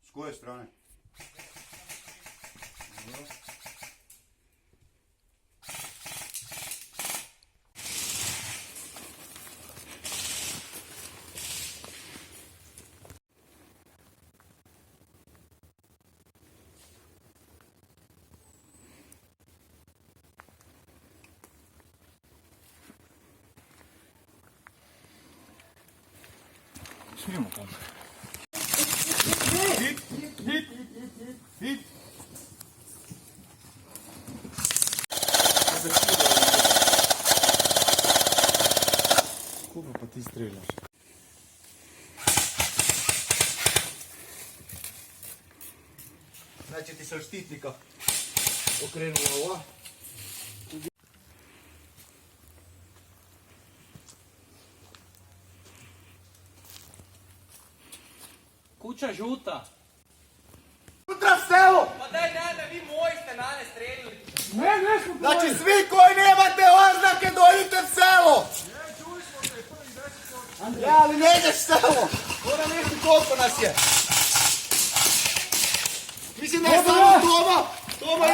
S koje strane? Smijemo tamo. Hit! Kuba pa ti streljaš. Znači ti se od štitnika okrenula ova. Kuća žuta. Utra selo! Pa daj nane, vi moji ste nane strelili. Znači svi koji nemate oznake dođite u selo! Ja, ali ne ideš selo! Moram vidjeti koliko nas je! Mislim da je samo Toma! Toma